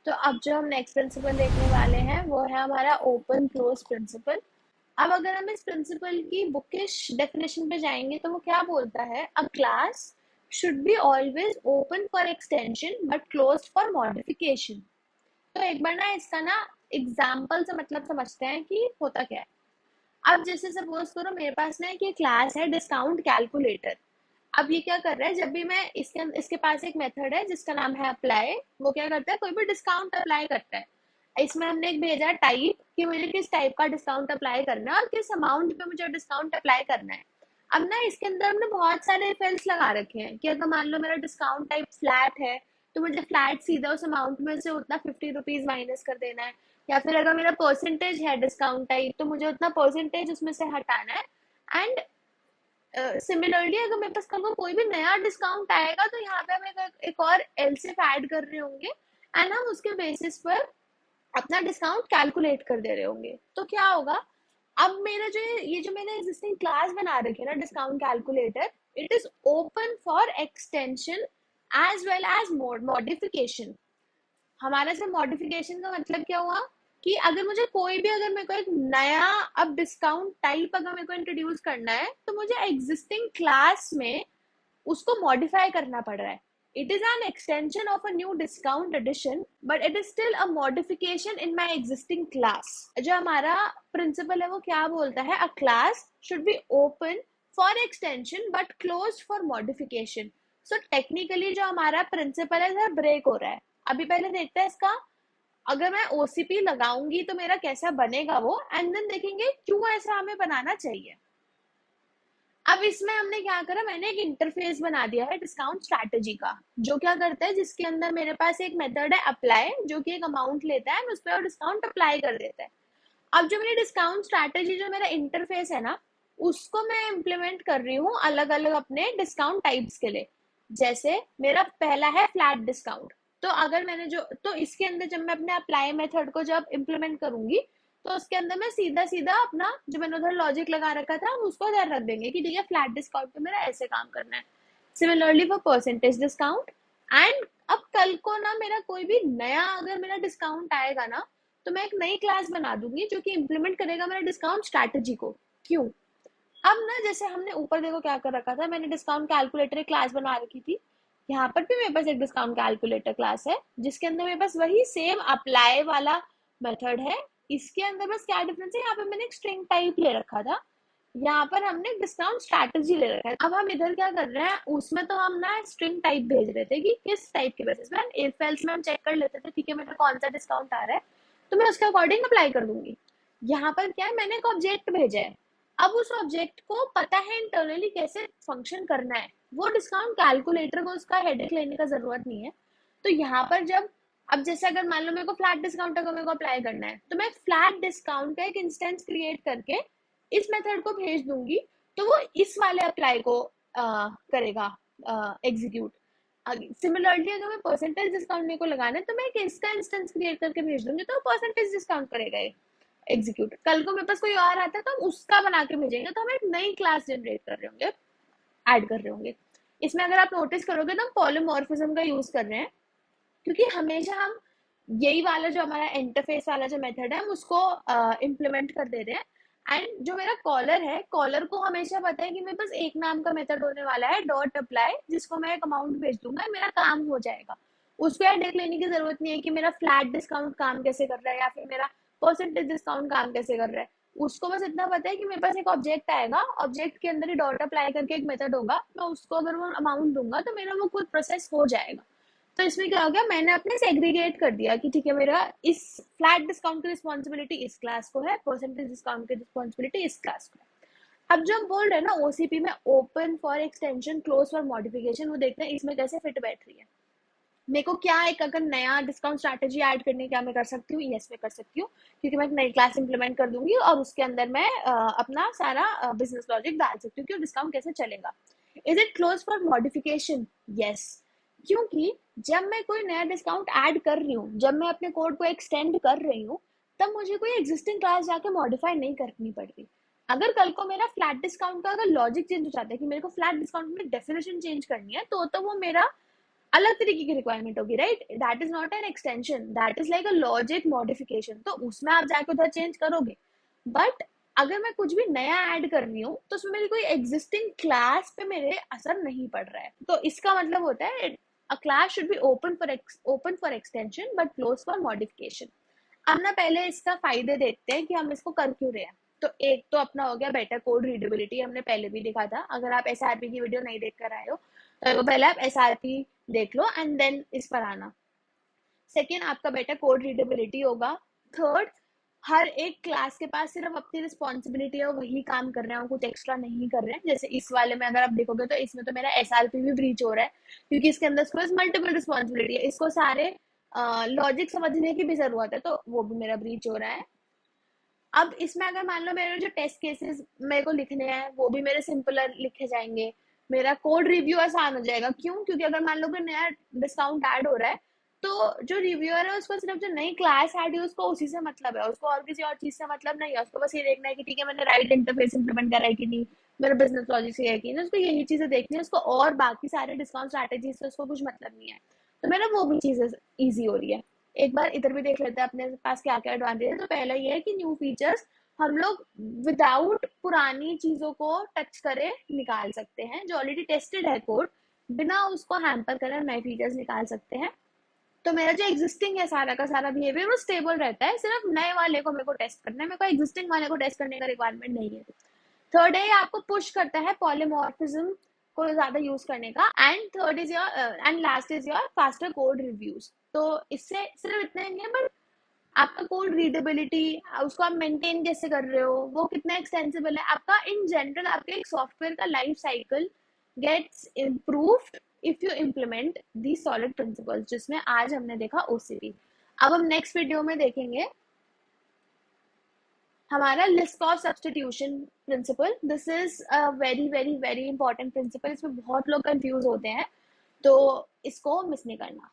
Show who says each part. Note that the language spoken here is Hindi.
Speaker 1: तो अब जो हम नेक्स्ट प्रिंसिपल देखने वाले हैं वो है हमारा ओपन क्लोज प्रिंसिपल। अब अगर हम इस प्रिंसिपल की बुकिश डेफिनेशन पे जाएंगे तो वो क्या बोलता है, a class should be always open for extension but closed for modification. तो एक बार ना इसका ना एग्जाम्पल से मतलब समझते हैं कि होता क्या है। अब जैसे सपोज करो मेरे पास ना एक ये क्लास है डिस्काउंट कैलकुलेटर। अब ये क्या कर रहा है, जब भी मैं इसके पास एक मेथड है जिसका नाम है अप्लाई। वो क्या करता है, कोई भी डिस्काउंट अप्लाई करता है। इसमें हमने एक भेजा टाइप कि मुझे किस टाइप का डिस्काउंट अप्लाई करना है और किस अमाउंट पे मुझे डिस्काउंट अप्लाई करना है। अब ना इसके अंदर हमने बहुत सारे इफ लगा रखे हैं कि अगर मान लो मेरा डिस्काउंट टाइप फ्लैट है तो मुझे फ्लैट सीधा उस अमाउंट में से उतना 50 रुपीज माइनस कर देना है। या फिर अगर मेरा परसेंटेज है डिस्काउंट टाइप तो मुझे उतना परसेंटेज उसमें से हटाना है। एंड सिमिलरली अगर मेरे पास कल को कोई भी नया डिस्काउंट आएगा तो यहाँ पे हम एक और एलसिफ ऐड कर रहे होंगे एंड हम उसके बेसिस पर अपना डिस्काउंट कैलकुलेट कर दे रहे होंगे। तो क्या होगा, अब मेरा जो ये जो मैंने एग्जिस्टिंग क्लास बना रखी है ना discount calculator, it is open for extension as well as modification. हमारा से मॉडिफिकेशन का मतलब क्या हुआ कि अगर मुझे कोई भी, अगर मेरे को एक नया अब डिस्काउंट टाइप अगर मेरे को इंट्रोड्यूस करना है तो मुझे एग्जिस्टिंग क्लास में उसको मॉडिफाई करना पड़ रहा है। It is an extension of a new discount edition but it is still a modification in my existing class. जो हमारा प्रिंसिपल है वो क्या बोलता है, a class should be open for extension but close for modification. So technically जो हमारा प्रिंसिपल है सर ब्रेक हो रहा है। अभी पहले देखते हैं इसका, अगर मैं ओसीपी लगाऊंगी तो मेरा कैसा बनेगा वो, एंड देन देखेंगे क्यों ऐसा हमें बनाना चाहिए। अब इसमें हमने क्या करा, मैंने एक इंटरफेस बना दिया है डिस्काउंट स्ट्रैटेजी का, जो क्या करता है, जिसके अंदर मेरे पास एक मेथड है अप्लाई जो कि एक अमाउंट लेता है उस पर डिस्काउंट अप्लाई कर देता है। अब जो मेरी डिस्काउंट स्ट्रैटेजी, जो मेरा इंटरफेस है ना, उसको मैं इम्प्लीमेंट कर रही हूँ अलग अलग अपने डिस्काउंट टाइप्स के लिए। जैसे मेरा पहला है फ्लैट डिस्काउंट। तो अगर मैंने जो, तो इसके अंदर जब मैं अपने अप्लाई मेथड को जब इम्प्लीमेंट करूंगी तो उसके अंदर मैं सीधा सीधा अपना जो मैंने उधर लॉजिक लगा रखा था हम उसको इधर रख देंगे कि ठीक है फ्लैट डिस्काउंट पे मेरा ऐसे काम करना है। Similarly for percentage discount. And अब कल को ना मेरा कोई भी नया अगर मेरा डिस्काउंट आएगा ना तो मैं एक नई क्लास बना दूंगी जो कि इम्प्लीमेंट करेगा मेरा डिस्काउंट स्ट्रैटेजी को। क्यों, अब ना जैसे हमने ऊपर देखो क्या कर रखा था, मैंने डिस्काउंट कैलकुलेटर क्लास बना रखी थी। यहाँ पर भी मेरे पास एक डिस्काउंट कैलकुलेटर क्लास है जिसके अंदर मेरे पास वही सेम अप्लाई वाला मेथड है। इसके अंदर बस क्या डिफरेंस है, यहाँ पे मैंने एक स्ट्रिंग टाइप ले रखा था, यहाँ पर हमने डिस्काउंट स्ट्रैटेजी ले रखा है। अब हम इधर क्या कर रहे हैं, उसमें तो हम ना स्ट्रिंग टाइप भेज रहे थे कि किस टाइप के बेसिस पे, इफ एल्स में हम चेक कर लेते थे ठीक है मेरा कौन सा डिस्काउंट आ रहा है तो मैं उसके अकॉर्डिंग अप्लाई कर दूंगी। यहाँ पर क्या है, मैंने एक ऑब्जेक्ट भेजा है। अब उस ऑब्जेक्ट को पता है इंटरनली कैसे फंक्शन करना है, वो डिस्काउंट कैलकुलेटर को उसका हेडेक लेने का जरूरत नहीं है। तो यहाँ पर जब, अब जैसे अगर मान लो मेरे को फ्लैट डिस्काउंट अगर मेरे को अप्लाई करना है तो मैं फ्लैट डिस्काउंट का एक इंस्टेंस क्रिएट करके इस मेथड को भेज दूंगी तो वो इस वाले अप्लाई को करेगा एग्जीक्यूट। सिमिलरली अगर मैं परसेंटेज डिस्काउंट मेरे को लगाना है तो मैं एक इसका इंस्टेंस क्रिएट करके भेज दूंगी तो परसेंटेज डिस्काउंट करेगा एग्जीक्यूट। कल को मेरे पास कोई और आता है तो हम उसका बना के भेजेंगे तो हम एक नई क्लास जनरेट कर रहे होंगे, ऐड कर रहे होंगे। इसमें अगर आप नोटिस करोगे तो हम पॉलीमॉर्फिज्म का यूज कर रहे हैं क्योंकि हमेशा हम यही वाला जो हमारा इंटरफेस वाला जो मेथड है हम उसको इम्प्लीमेंट कर दे रहे हैं। एंड जो मेरा कॉलर है, कॉलर को हमेशा पता है कि मेरे पास एक नाम का मेथड होने वाला है डॉट अप्लाई, जिसको मैं एक अमाउंट भेज दूंगा मेरा काम हो जाएगा। उसको हेडेक लेने की जरूरत नहीं है कि मेरा फ्लैट डिस्काउंट काम कैसे कर रहा है या फिर मेरा परसेंटेज डिस्काउंट काम कैसे कर रहा है। उसको बस इतना पता है कि मेरे पास एक ऑब्जेक्ट आएगा, ऑब्जेक्ट के अंदर ही डॉट अप्लाई करके एक मेथड होगा, मैं उसको अगर वो अमाउंट दूंगा तो मेरा वो खुद प्रोसेस हो जाएगा। तो इसमें क्या हो गया, मैंने अपने सेग्रीगेट कर दिया कि ठीक है मेरा इस फ्लैट डिस्काउंट की रिस्पॉन्सिबिलिटी इस क्लास को है, परसेंटेज डिस्काउंट की रिस्पॉन्सिबिलिटी इस क्लास को है। अब जो हम बोल रहे हैं ना ओसीपी में open for extension close for modification, वो देखते हैं इसमें कैसे फिट बैठ रही है। मेरे को क्या एक अगर नया डिस्काउंट स्ट्रैटेजी ऐड करने क्या मैं कर सकती हूँ, यस मैं कर सकती हूँ क्योंकि मैं एक नई क्लास इंप्लीमेंट कर दूंगी और उसके अंदर मैं अपना सारा बिजनेस लॉजिक डाल सकती हूँ कि डिस्काउंट कैसे चलेगा। Is it close for modification, yes, क्योंकि जब मैं कोई नया डिस्काउंट ऐड कर रही हूँ, जब मैं अपने कोड को एक्सटेंड कर रही हूँ, तब मुझे कोई एग्जिस्टिंग क्लास जाके मॉडिफाई नहीं करनी पड़ रही। अगर कल को मेरा फ्लैट डिस्काउंट का अगर लॉजिक चेंज हो जाता है कि मेरे को फ्लैट डिस्काउंट में डेफिनेशन चेंज करनी है तो वो मेरा अलग तरीके की रिक्वायरमेंट होगी, right? That is not an extension, that is like a logic modification, तो उसमें आप जाके उधर चेंज करोगे। बट अगर मैं कुछ भी नया ऐड कर रही हूँ तो उसमें मेरी कोई एग्जिस्टिंग क्लास पे मेरे असर नहीं पड़ रहा है, तो इसका मतलब होता है a class should be open for extension but close for modification. अब ना पहले इसका फायदे देखते हैं कि हम इसको कर क्यों रहे हैं। तो एक तो अपना हो गया बेटर कोड रीडेबिलिटी, हमने पहले भी देखा था, अगर आप एसआरपी की वीडियो नहीं देख कर आए हो तो पहले आप एसआरपी देख लो एंड देन इस पर आना। सेकेंड, आपका बेटर कोड रीडेबिलिटी होगा। थर्ड, हर एक क्लास के पास सिर्फ अपनी रिस्पॉन्सिबिलिटी है, वही काम कर रहे हैं, कुछ एक्स्ट्रा नहीं कर रहे हैं। जैसे इस वाले में अगर आप देखोगे तो इसमें तो मेरा एसआरपी भी ब्रीच हो रहा है, क्योंकि इसके अंदर मल्टीपल रिस्पॉन्सिबिलिटी है, इसको सारे लॉजिक समझने की भी जरूरत है, तो वो भी मेरा ब्रीच हो रहा है। अब इसमें अगर मान लो मेरे जो टेस्ट केसेस मेरे को लिखने हैं वो भी मेरे सिंपल लिखे जाएंगे, मेरा कोड रिव्यू आसान हो जाएगा। क्यों? क्योंकि अगर मान लो कोई नया डिस्काउंट ऐड हो रहा है तो जो रिव्यूअर है उसको सिर्फ जो नई क्लास ऐड है उसको उसी से मतलब है, उसको और किसी और चीज से मतलब नहीं है। उसको बस ये देखना है कि ठीक है मैंने राइट इंटरफेस इंप्लीमेंट करा है कि नहीं, मेरा बिजनेस लॉजिक सही है कि नहीं, उसको यही चीजें देखनी है उसको, और बाकी सारे डिस्काउंट स्ट्रैटेजी से उसको कुछ मतलब नहीं है। तो मेरा वो भी चीजें ईजी हो रही है। एक बार इधर भी देख लेते हैं अपने पास क्या क्या एडवांटेज है। तो पहला ये है कि न्यू फीचर्स हम लोग विदाउट पुरानी चीजों को टच करे निकाल सकते हैं, जो ऑलरेडी टेस्टेड है कोड, बिना उसको हैम्पर करे नए फीचर्स निकाल सकते हैं। तो मेरा जो एग्जिस्टिंग है सारा का सारा बिहेवियर वो स्टेबल रहता है, सिर्फ नए वाले को मेरे को टेस्ट करना है, मेरे को एग्जिस्टिंग वाले को टेस्ट करने का रिक्वायरमेंट नहीं है। थर्ड है, आपको पुश करता है पॉलीमॉर्फिज्म को ज्यादा यूज करने का। And third is your and last is your faster code reviews. तो इससे सिर्फ इतना ही नहीं है, बट आपका कोड रीडेबिलिटी, उसको आप मेंटेन कैसे कर रहे हो, वो कितना एक्सटेंसिबल है, आपका इन जनरल आपके एक सॉफ्टवेयर का life cycle gets improved if you implement the SOLID principles, जिसमें आज हमने देखा ओसीपी। अब हम नेक्स्ट वीडियो में देखेंगे हमारा list of substitution principle. This is a very very very important principle, इसमें बहुत लोग कंफ्यूज होते हैं, तो इसको मिस नहीं करना।